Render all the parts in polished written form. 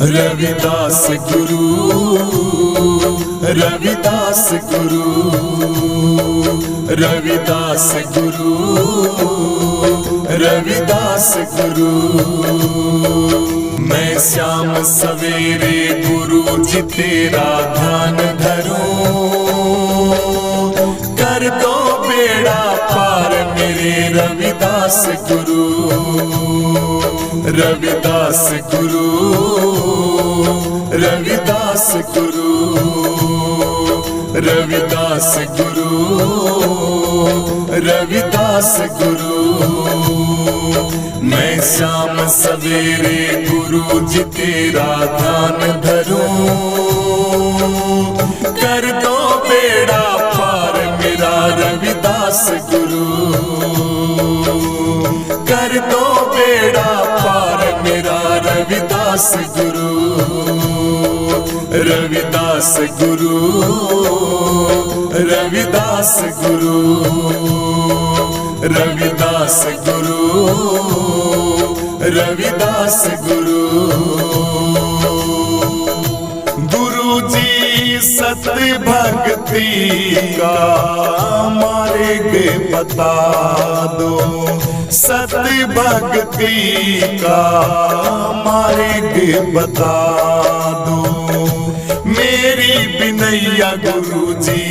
रविदास गुरु, रविदास गुरु, रविदास गुरु, रविदास गुरु। मैं श्याम सवेरे गुरु जी तेरा ध्यान धरूं, कर दो बेड़ा पार मेरे रविदास गुरु, रविदास गुरु, रविदास गुरु, रविदास गुरु, रविदास गुरु। मैं शाम सवेरे गुरु जी तेरा ध्यान धरूं, कर दो बेड़ा पार मेरा रविदास गुरु, कर दो बेड़ा पार मेरा रविदास गुरु, रविदास गुरु, रविदास गुरु, रविदास गुरु, रविदास गुरु। गुरु जी सत्य भक्ति का मार्ग बता दो, सत्य भक्ति का मार्ग बता दो, मेरी बिनैया गुरु जी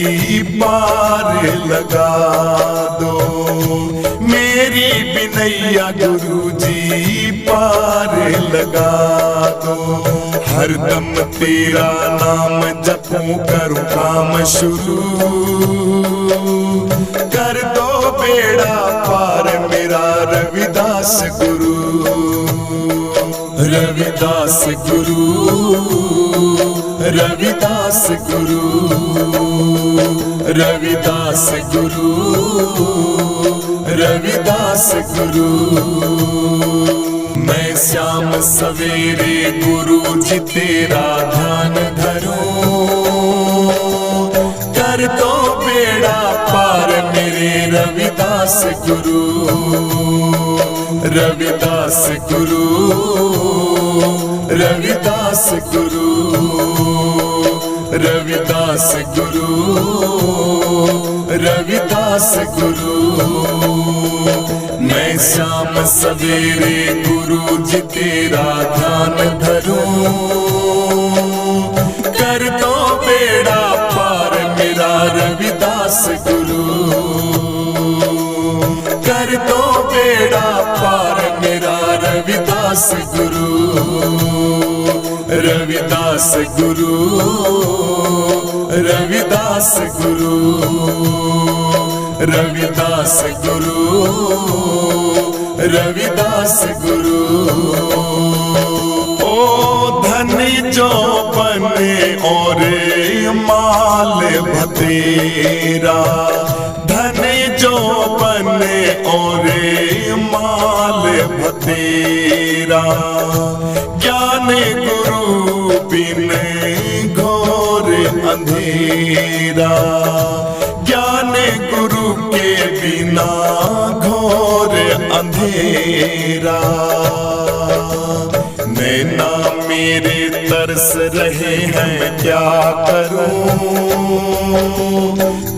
पार लगा दो, मेरी बिनैया गुरु जी पार लगा दो। हरदम तेरा नाम जपूं करूं काम शुरू, कर दो बेड़ा पार मेरा रविदास गुरु, रविदास गुरु, रविदास गुरु, रविदास गुरु, रविदास गुरु। मैं श्याम सवेरे गुरु जी तेरा ध्यान धरूं, कर दो बेड़ा पार मेरे रविदास गुरु, रविदास गुरु, रविदास गुरु, रविदास गुरु, रविदास गुरु। मैं शाम सवेरे गुरु जी तेरा ध्यान धरूं, कर दो बेड़ा पार मेरा रविदास गुरु, कर दो बेड़ा पार मेरा रविदास गुरु, रविदास गुरु, रविदास गुरु, रविदास गुरु, रविदास गुरु। ओ धनी जो बने और माल भतेरा, धनी जो बने और माल भतेरा, ज्ञान गुरु बिन घोर अंधेरा, ज्ञान गुरु के बिना घोर अंधेरा। नैना मेरे तरस रहे हैं मैं क्या करूं,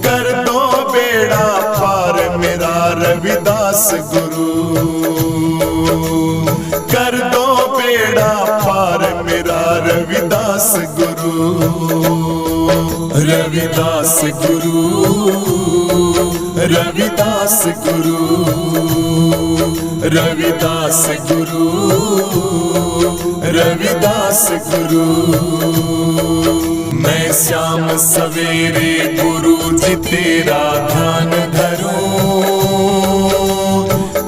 कर दो बेड़ा पार मेरा रविदास गुरु, कर दो बेड़ा पार मेरा रविदास गुरु, रविदास गुरु, रविदास गुरु, रविदास गुरु, रविदास गुरु। मैं श्याम सवेरे गुरु जी तेरा ध्यान धरूं,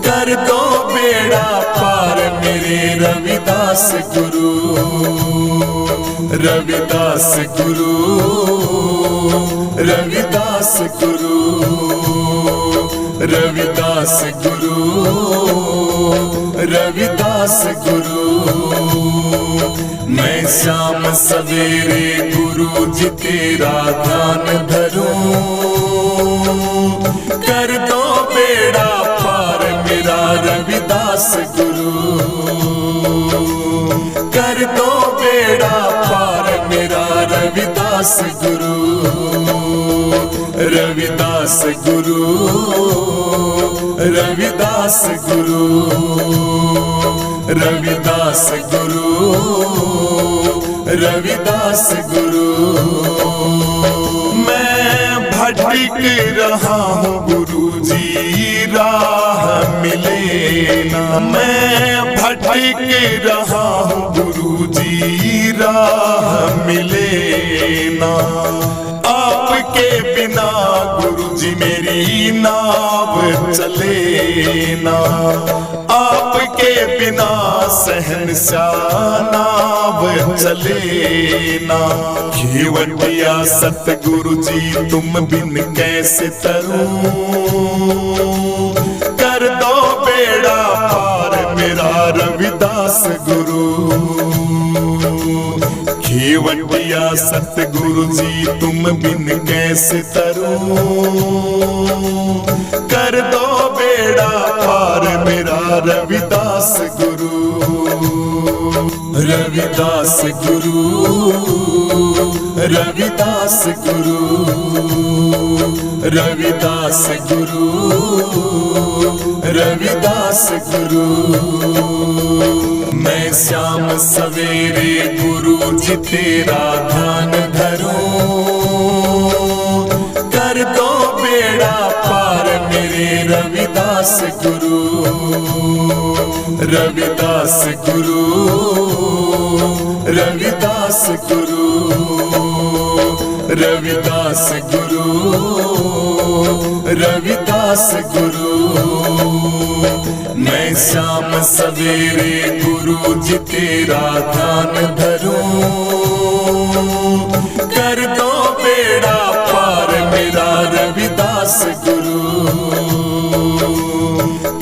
कर दो बेड़ा पार मेरे रविदास गुरु, रविदास गुरु, रविदास गुरु, रविदास गुरु, रविदास गुरु। मैं शाम सवेरे गुरु जी तेरा ध्यान धरूं, कर दो बेड़ा पार मेरा रविदास गुरु, कर दो बेड़ा गुरु, रविदास गुरु, रविदास गुरु, रविदास गुरु, रविदास गुरु। मैं भटक रहा हूँ गुरुजी राह मिले ना, मैं भटक रहा हूँ गुरुजी राह मिले ना। आपके बिना गुरुजी मेरी नाव चले ना, आपके बिना शहंशाह नाव चले ना। घेवटिया सतगुरु जी तुम बिन कैसे तरूं, कर दो बेड़ा पार मेरा रविदास गुरु। घेवटिया सतगुरु जी तुम बिन कैसे तरूं, कर दो बेड़ा पार मेरा रविदास गुरु। रविदास गुरु, रविदास गुरु, रविदास गुरु, रविदास गुरु। मैं शाम सवेरे गुरु जी तेरा ध्यान धरूं, कर दो बेड़ा पार मेरे रविदास गुरु। रविदास गुरु, रविदास गुरु, रविदास गुरु, रविदास गुरु। मैं शाम सवेरे गुरु जी तेरा ध्यान धरूं, कर दो बेड़ा पार मेरा रविदास गुरु।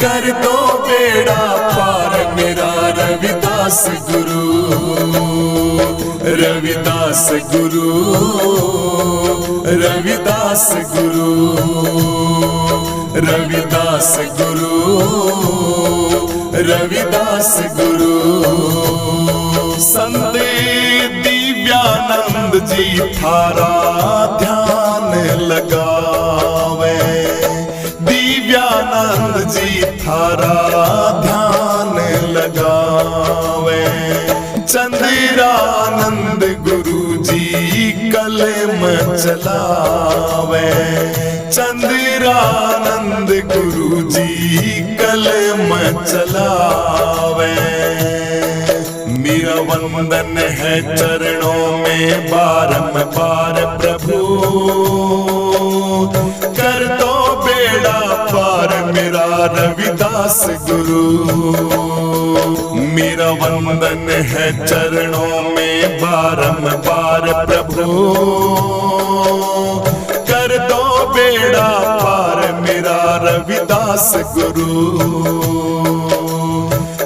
कर दो बेड़ा पार मेरा रविदास गुरु। रविदास गुरु, रविदास गुरु, रविदास गुरु, रविदास गुरु। संत दिव्यानंद जी थारा ध्यान लगावे, दिव्यानंद जी थारा ध्यान लगावे। चंद्रानंद गुरु जी कलम चलावे, चंद्रानंद गुरु जी कलम चलावे। मेरा वंदन है चरणों में बारंबार प्रभु, कर दो बेड़ा पार मेरा रविदास गुरु। मेरा वंदन है चरणों में बारंबार प्रभु, कर दो बेड़ा पार मेरा रविदास गुरु।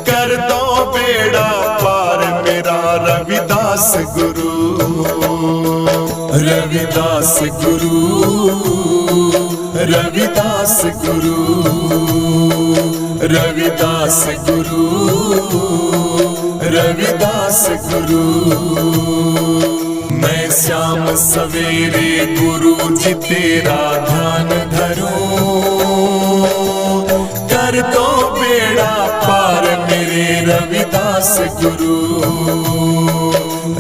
कर दो बेड़ा पार मेरा रविदास गुरु। रविदास गुरु, रविदास गुरु, रविदास गुरु, रविदास गुरु। मैं शाम सवेरे गुरु जी तेरा ध्यान धरूं, कर दो बेड़ा पार मेरे रविदास गुरु।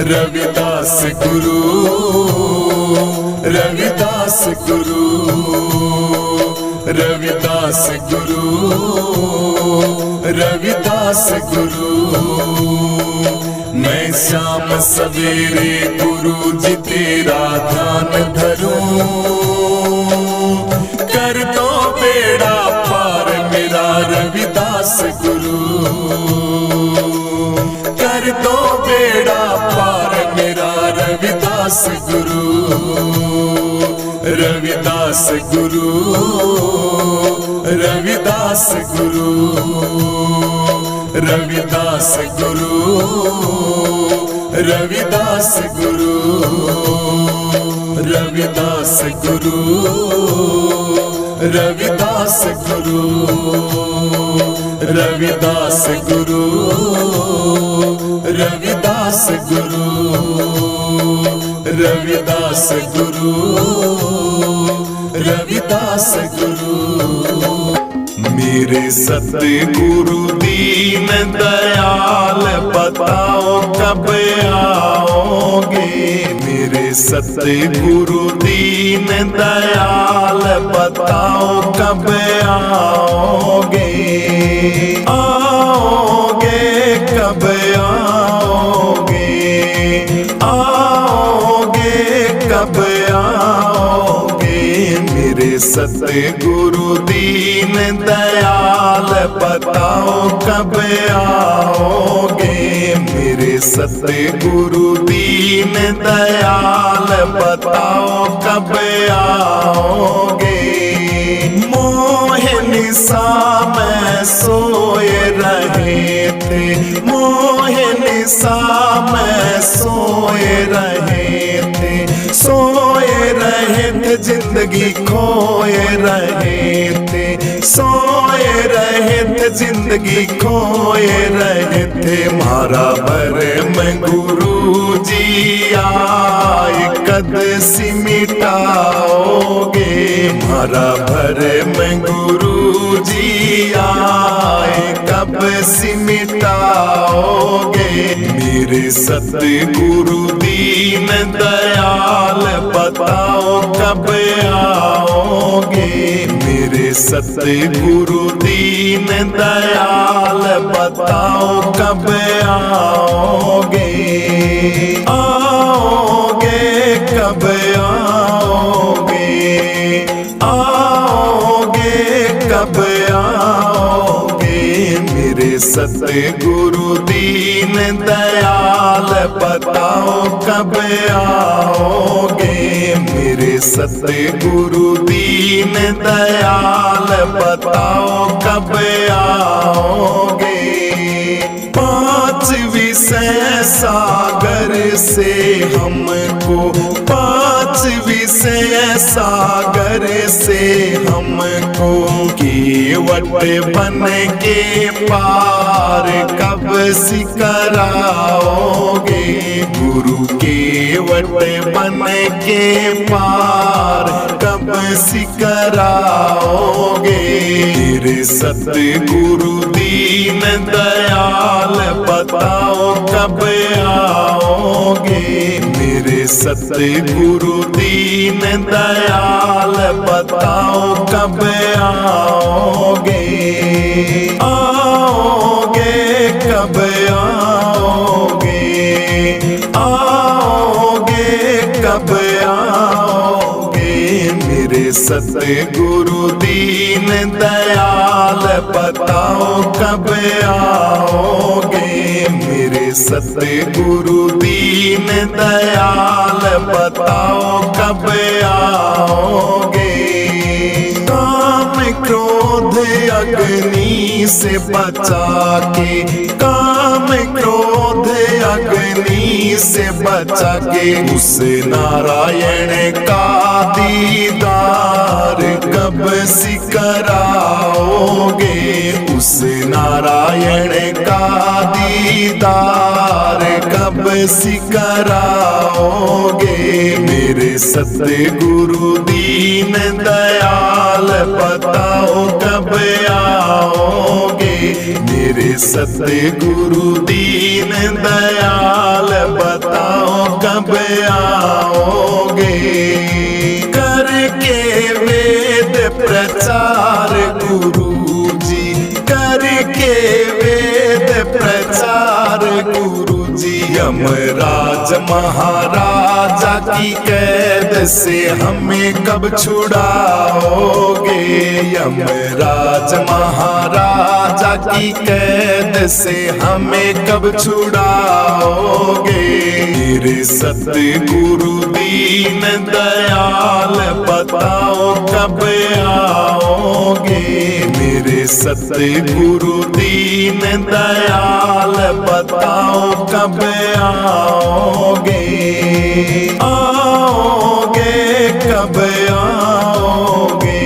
रविदास गुरु, रविदास गुरु, रविदास गुरु, रविदास गुरु। मैं शाम सवेरे गुरु जी तेरा ध्यान धरूं, कर दो बेड़ा पार मेरा रविदास गुरु। कर दो बेड़ा पार मेरा रविदास गुरु। रविदास गुरु, रविदास गुरु, रविदास गुरु, रविदास गुरु, रविदास गुरु, रविदास गुरु, रविदास गुरु, रविदास गुरु। रविदास गुरु, रविदास गुरु। मेरे सतगुरु दीन दयाल बताओ कब आओगे। मेरे सतगुरु दीन दयाल बताओ कब आओगे। आओगे कब आओगे, आओगे कब आओगे। मेरे सतगुरु दीन दयाल बताओ कब आओगे। मेरे सतगुरु दीन दयाल बताओ कब आओगे। मोह निशा में सोए रहे थे, मोह निशा में सोए रहे थे। सोए रहे थे जिंदगी खोए रहे थे। सोए रहे थे जिंदगी खोए रहे थे। मारा भर में गुरु जी आए कद सी मिटाओगे। मारा भर में गुरु जी आए कब सी मिटाओगे। मेरे सतगुरु दीन दयाल बताओ कब आओगे। मेरे सतगुरु दीन दयाल बताओ कब आओगे। आओगे कब आओगे, आओगे कब आओगे। मेरे सतगुरु दीन दयाल बताओ कब आओगे। मेरे सतगुरु दीन दयाल बताओ कब आओगे। पांच विषय सागर से हमको, पांच विषय सागर से हमको केवट बन के पार कब सी कराओगे। गुरु केवट बन के पार कब सी कराओगे। मेरे सतगुरु दीन दयाल बताओ कब आओगे। मेरे सतगुरु दीन दयाल बताओ कब आओगे। आओगे कब आओगे, आओगे कब आओगे। मेरे सतगुरु दीन दयाल बताओ कब आओगे। मेरे सतगुरु दीन दयाल बताओ कब आओगे। काम क्रोध अग्नि से बचा के, काम क्रोध अग्नि से बचा के उस नारायण का दीदार कब सी कराओगे। उस नारायण का दीदार कब सी कराओगे। मेरे सतगुरु दीन दयाल बताओ कब आओगे। मेरे सतगुरु दीन दयाल बताओ कब आओगे। करके वेद प्रचार गुरु जी, करके वेद प्रचार गुरु जी। यमराज महाराजा की कैद से हमें कब छुड़ाओगे। यमराज महाराजा की कैद से हमें कब छुड़ाओगे। मेरे सतगुरु दीन दयाल बताओ कब आओगे। मेरे सतगुरु दीन दयाल बताओ कब आओगे। आओगे कब आओगे,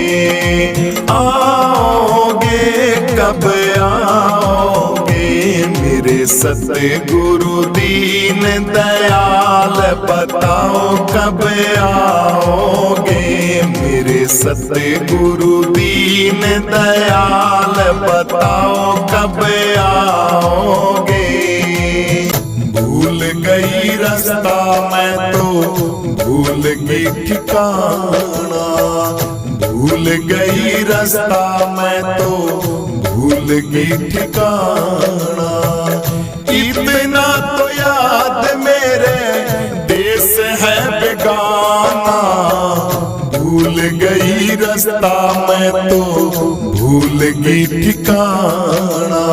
आओगे कब आओगे। मेरे सतगुरु दीन दयाल बताओ कब आओगे। मेरे सतगुरु दीन दयाल बताओ कब आओगे। भूल गई रास्ता मैं तो भूल गई ठिकाना। भूल गई रास्ता मैं तो भूल गई ठिकाना। इतना तो याद मेरे देश है बेगाना। भूल गई रास्ता मैं तो भूल गई ठिकाना।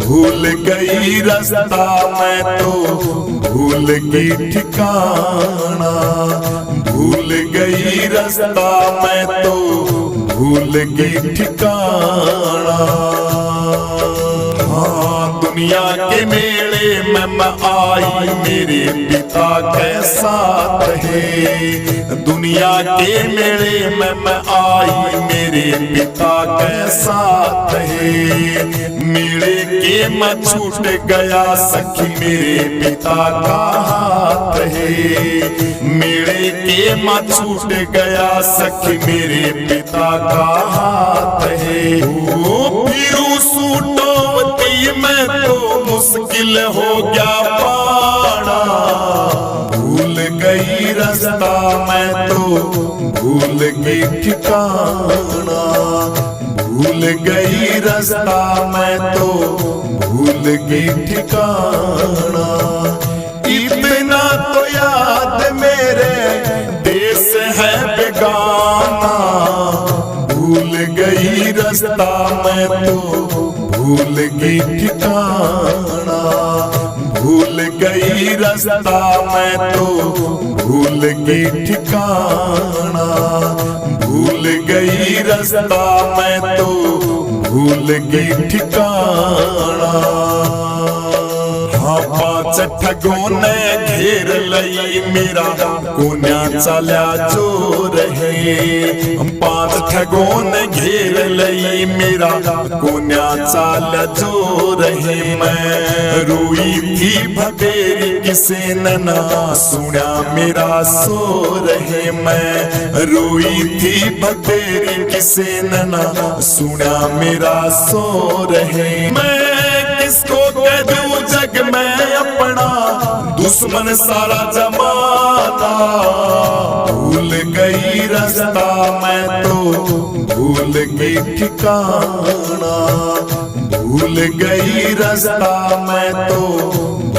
भूल गई रास्ता मैं तो भूल गई ठिकाना। भूल गई रास्ता मैं तो भूल गई ठिकाना। हाँ, दुनिया के मेले में मैं आई मेरे पिता के साथ है। दुनिया के मेले में मैं आई मेरे पिता के साथ है। मेले के मैं छूट गया सखी मेरे पिता का हाथ है। मेले के मैं छूट गया सखी मेरे पिता का हाथ है। ओ फिरू सूटोवती मैं तो मुश्किल हो गया पाना। भूल गई रास्ता मैं तो भूल गई ठिकाना। भूल गई रास्ता मैं तो भूल गई ठिकाना। इतना तो याद मेरे देश है बेगाना। भूल गई रास्ता मैं तो भूल गई ठिकाना। भूल गई रास्ता मैं तो भूल गई ठिकाना। भूल गई रास्ता मैं तो भूल गई ठिकाना। हाँ, पांच ठगों ने घेर लई मेरा कोन्या चला चोर है। पांच ठगों ने घेर लई मेरा कोन्या चला चोर है। मैं रोई थी भटेरी किसे ना सुना मेरा सोर है। मैं रोई थी भटेरी किसे ना सुना मेरा सोर है। मैं किसको कह दूं जग में अपना दुश्मन सारा जमाना। भूल गई रास्ता मैं तो भूल गई ठिकाना। भूल गई रास्ता मैं तो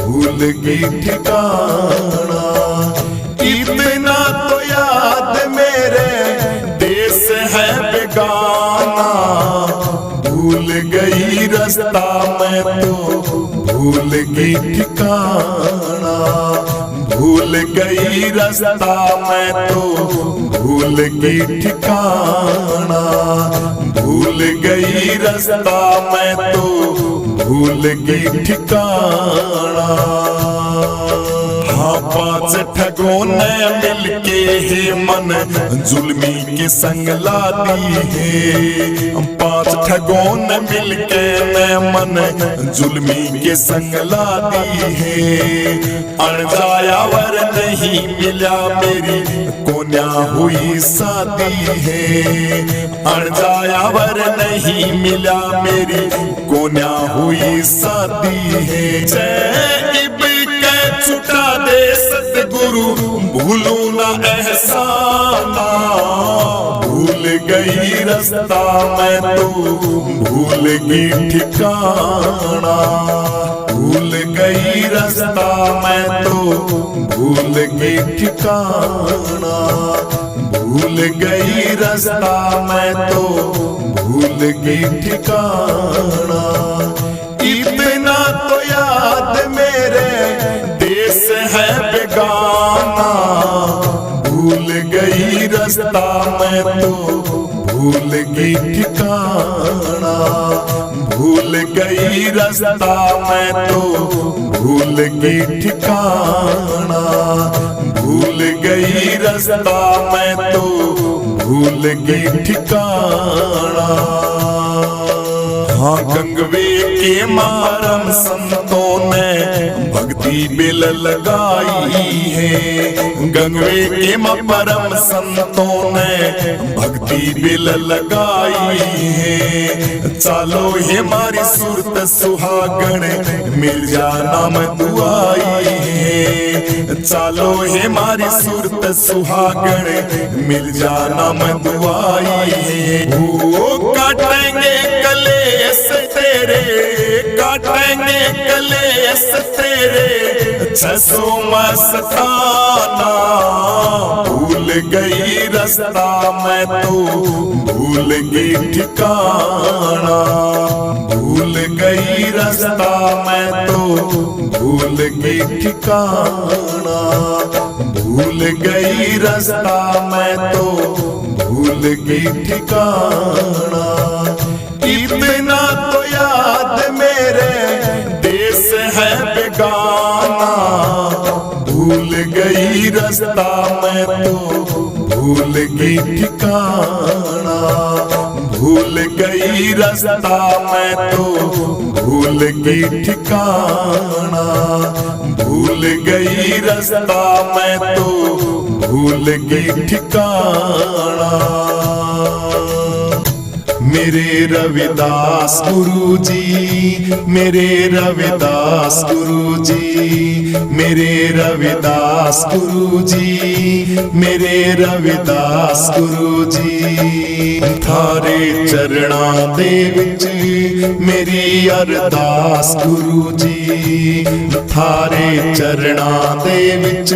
भूल गई ठिकाना। इतना तो याद मेरे देश है बेगाना। भूल गई रास्ता मैं तो भूल गई ठिकाना। भूल गई रास्ता मैं तो भूल गई ठिकाना। भूल गई रास्ता मैं तो भूल गई ठिकाना। हाँ, पांच ठगों ने मिलके हे मन जुल्मी के संग ला दी है। पांच ठगों ने मिलके ने मन जुल्मी के संग ला दी है। अणजायावर नहीं मिला मेरी कोन्या हुई शादी है। अणजायावर नहीं मिला मेरी कोन्या हुई शादी है। जय छुटा दे सतगुरु भूलू ना एहसाना। भूल गई रास्ता मैं तो भूल गई ठिकाना। भूल गई रास्ता मैं तो भूल गई ठिकाना। भूल गई रास्ता मैं तो भूल गई ठिकाना। इतना तो याद मेरे देश है बेगाना। भूल गई रास्ता मैं तो भूल गई ठिकाना। भूल गई रास्ता मैं तो भूल गई ठिकाना। भूल गई रास्ता मैं तो भूल गई ठिकाना। हाँ गंगवे के मारम संतों ने भक्ति बिल लगाई है। गंगवे के परम संतों ने भक्ति बिल लगाई है। चालो हे मारी सूरत सुहागण मिल जा नाम दुआई है। चालो हे मारी सूरत सुहागण मिल जा नाम दुआई है। वो काटेंगे कलेस तेरे, काटेंगे कलेस तेरे 600 मस्ताना। भूल गई रास्ता मैं तो भूल गई ठिकाना। भूल गई रास्ता मैं तो भूल गई ठिकाना। भूल गई रास्ता मैं तो भूल गई ठिकाना। इतना तो याद मेरे देश है बेगाना। भूल गई रास्ता मैं तो भूल गई ठिकाना। भूल गई रास्ता मैं तो भूल गई ठिकाना। भूल गई रास्ता मैं तो भूल गई ठिकाना। मेरे रविदास गुरु जी, मेरे रविदास गुरु जी, मेरे रविदास गुरु जी, मेरे रविदास गुरु जी। थारे चरणा दे विच मेरी अरदास गुरु जी। थारे चरणा दे विच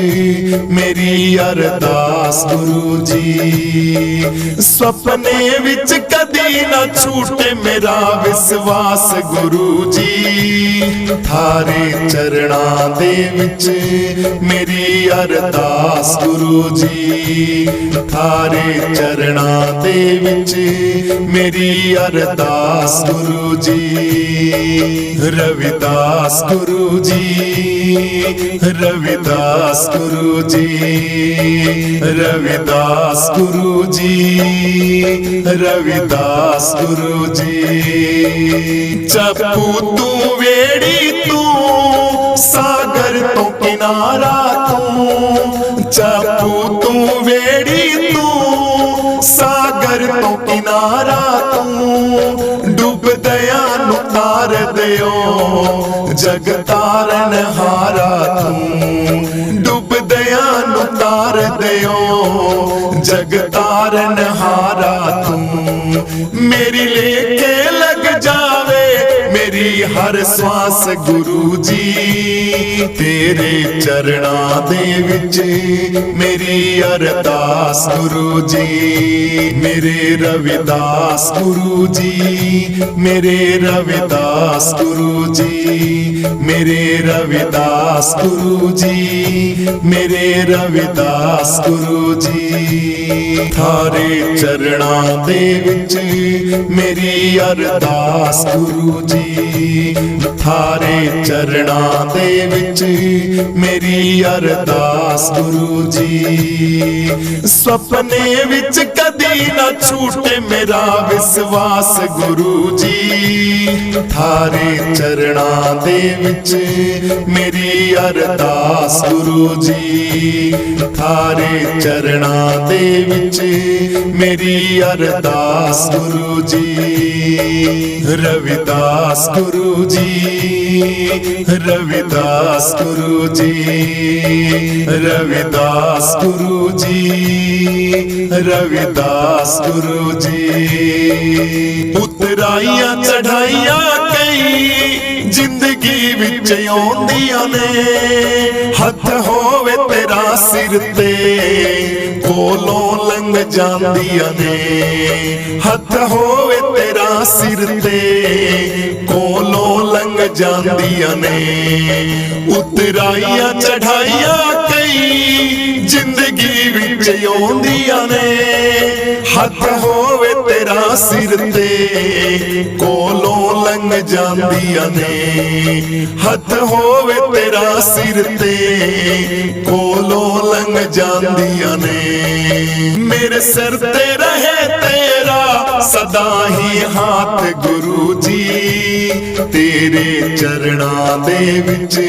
मेरी अरदास गुरु जी। सपने विच कदी न छूटे मेरा विश्वास गुरु जी। थारे चरणा दे विच मेरी अरदास गुरु जी। थारे चरणा दे विच मेरी अरदास गुरु जी। रविदास गुरु जी, रविदास गुरु जी, रविदास गुरु जी, रविदास गुरु जी। चप्पू तू वेड़ी तू सागर तो किनारा तू। चप्पू तू वेड़ी तू सागर तो किनारा तू। डूब दयानु तार दियो जग तारन हारा तू। डूब दयानु तार दियो जग तारन हारा तू। मेरी लेके लग जावे मेरी हर श्वास गुरु जी। तेरे चरणा दे विच मेरी अरदास गुरु जी। मेरे रविदास गुरु जी, मेरे रविदास गुरु जी, मेरे रविदास गुरु जी, मेरे रविदास गुरु जी। थारे चरणा दे विच मेरी अरदास गुरु जी। थारे चरणा दे विच मेरी अरदास गुरु जी। सपने विच कदी न छूटे मेरा विश्वास गुरु जी। थारे चरणा दे विच मेरी अरदास गुरु जी। थारे चरणा दे विच मेरी अरदास गुरु जी। रविदास गुरु जी, रविदास गुरु जी, रविदास गुरु जी, रविदास गुरु जी। उतराइयां चढ़ाइयां कई जिंदगी विच आउंदियां ने। हथ होवे तेरा सिर ते कोलों लंघ जांदियां ने। हथ होवे तेरा सिर ते कोलों लंघ जांदियां ने। उतराइयां चढ़ाइयां ਕਈ ਜ਼ਿੰਦਗੀ ਵਿੱਚ ਆਉਂਦੀਆਂ ਨੇ। ਹੱਥ ਹੋਵੇ ਤੇਰਾ ਸਿਰ ਤੇ ਕੋਲੋਂ ਲੰਘ ਜਾਂਦੀਆਂ ਨੇ। ਹੱਥ ਹੋਵੇ ਤੇਰਾ ਸਿਰ ਤੇ ਕੋਲੋਂ ਲੰਘ ਜਾਂਦੀਆਂ ਨੇ। ਮੇਰੇ ਸਿਰ ਤੇ ਰਹੇ ਤੇਰਾ ਸਦਾ ਹੀ ਹੱਥ ਗੁਰੂ ਜੀ। ਤੇਰੇ ਚਰਨਾਂ ਦੇ ਵਿੱਚ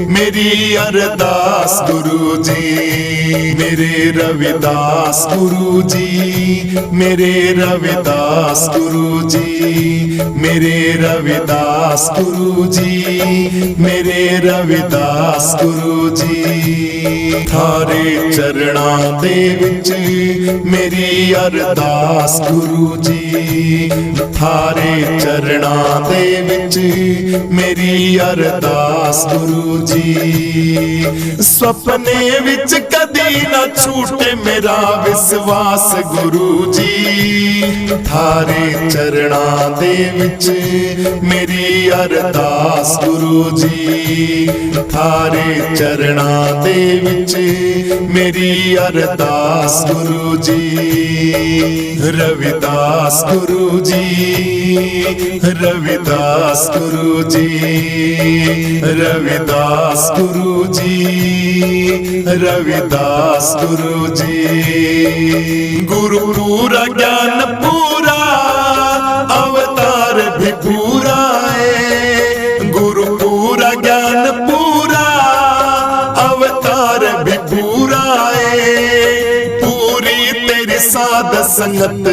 ਮੇਰੀ ਅਰਦਾਸ ਗੁਰੂ ਜੀ। ਮੇਰੇ ਰਵਿਦਾਸ ਗੁਰੂ ਜੀ, ਮੇਰੇ ਰਵਿਦਾਸ ਗੁਰੂ ਜੀ, ਮੇਰੇ ਰਵਿਦਾਸ ਗੁਰੂ ਜੀ, ਮੇਰੇ ਰਵਿਦਾਸ ਗੁਰੂ ਜੀ। ਥਾਰੇ ਚਰਨਾਂ ਦੇ ਵਿੱਚ ਮੇਰੀ ਅਰਦਾਸ ਗੁਰੂ ਜੀ। ਥਾਰੇ ਚਰਨਾਂ ਦੇ ਵਿੱਚ ਮੇਰੀ ਅਰਦਾਸ ਗੁਰੂ ਜੀ। ਸੁਪਨੇ ਵਿੱਚ ਕਦੀ ਨਾ ਛੂਟੇ ਮੇਰਾ ਵਿਸ਼ਵਾਸ ਗੁਰੂ ਜੀ। ਥਾਰੇ ਚਰਨਾਂ ਦੇ ਵਿੱਚ ਮੇਰੀ ਅਰਦਾਸ ਗੁਰੂ ਜੀ। ਥਾਰੇ ਚਰਨਾਂ ਦੇ ਵਿੱਚ ਮੇਰੀ ਅਰਦਾਸ ਗੁਰੂ ਜੀ। ਰਵਿਦਾਸ ਗੁਰੂ ਜੀ, ਰਵਿਦਾਸ ਗੁਰੂ ਜੀ, ਰਵਿਦਾਸ ਗੁਰੂ ਜੀ, ਰਵਿਦਾਸ ਗੁਰੂ ਜੀ। ਗੁਰੂ ਪੂਰਾ ਗਿਆਨ ਪੂਰਾ ਅਵਤਾਰ ਵੀ ਪੂਰਾ ਏ। ਗੁਰੂ ਪੂਰਾ ਗਿਆਨ ਪੂਰਾ ਅਵਤਾਰ ਵੀ ਪੂਰਾ ਏ। ਪੂਰੀ ਤੇਰੀ ਸਾਧ ਸੰਗਤ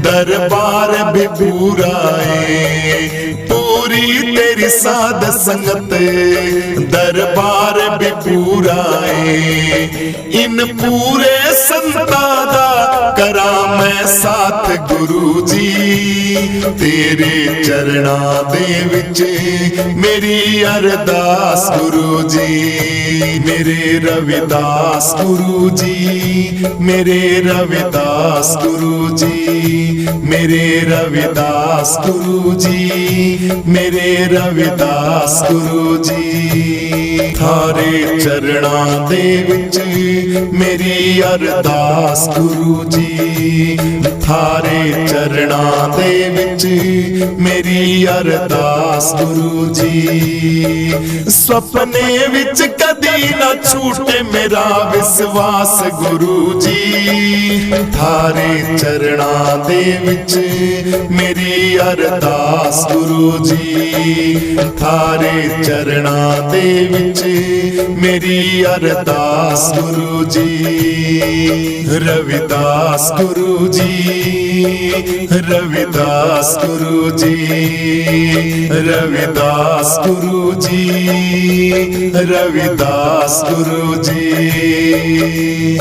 ਦਰਬਾਰ ਵੀ ਪੂਰਾ ਏ। ਪੂਰੀ ਤੇਰੀ ਸਾਧ ਸੰਗਤ ਦਰਬਾਰ ਵੀ ਪੂਰਾ ਏ। ਇਨ ਪੂਰੇ ਸੰਤਾਂ ਦਾ ਕਰਾਂ ਮੈਂ ਸਾਥ ਗੁਰੂ ਜੀ। ਤੇਰੇ ਚਰਨਾਂ ਦੇ ਵਿੱਚ ਮੇਰੀ ਅਰਦਾਸ ਗੁਰੂ ਜੀ। ਮੇਰੇ ਰਵਿਦਾਸ ਗੁਰੂ ਜੀ, ਮੇਰੇ ਰਵਿਦਾਸ ਗੁਰੂ ਜੀ, ਮੇਰੇ ਰਵਿਦਾਸ ਗੁਰੂ ਜੀ, ਮੇਰੇ ਰਵਿਦਾਸ ਗੁਰੂ ਜੀ। ਥਾਰੇ ਚਰਨਾਂ ਦੇ ਵਿੱਚ ਮੇਰੀ ਅਰਦਾਸ ਗੁਰੂ ਜੀ। ਥਾਰੇ ਚਰਨਾਂ ਦੇ ਵਿੱਚ ਮੇਰੀ ਅਰਦਾਸ ਗੁਰੂ ਜੀ। ਸੁਪਨੇ ਵਿੱਚ ਕਦੀ ਨਾ ਛੂਟੇ ਮੇਰਾ ਵਿਸ਼ਵਾਸ ਗੁਰੂ ਜੀ। ਥਾਰੇ ਚਰਨਾਂ ਦੇ ਵਿੱਚ ਮੇਰੀ ਅਰਦਾਸ ਗੁਰੂ ਜੀ। ਥਾਰੇ ਚਰਨਾਂ ਦੇ ਵਿੱਚ ਮੇਰੀ ਅਰਦਾਸ ਗੁਰੂ ਜੀ। ਰਵਿਦਾਸ ਗੁਰੂ ਜੀ, ਰਵਿਦਾਸ ਗੁਰੂ ਜੀ, ਰਵਿਦਾਸ ਗੁਰੂ ਜੀ, ਰਵਿਦਾਸ ਗੁਰੂ ਜੀ।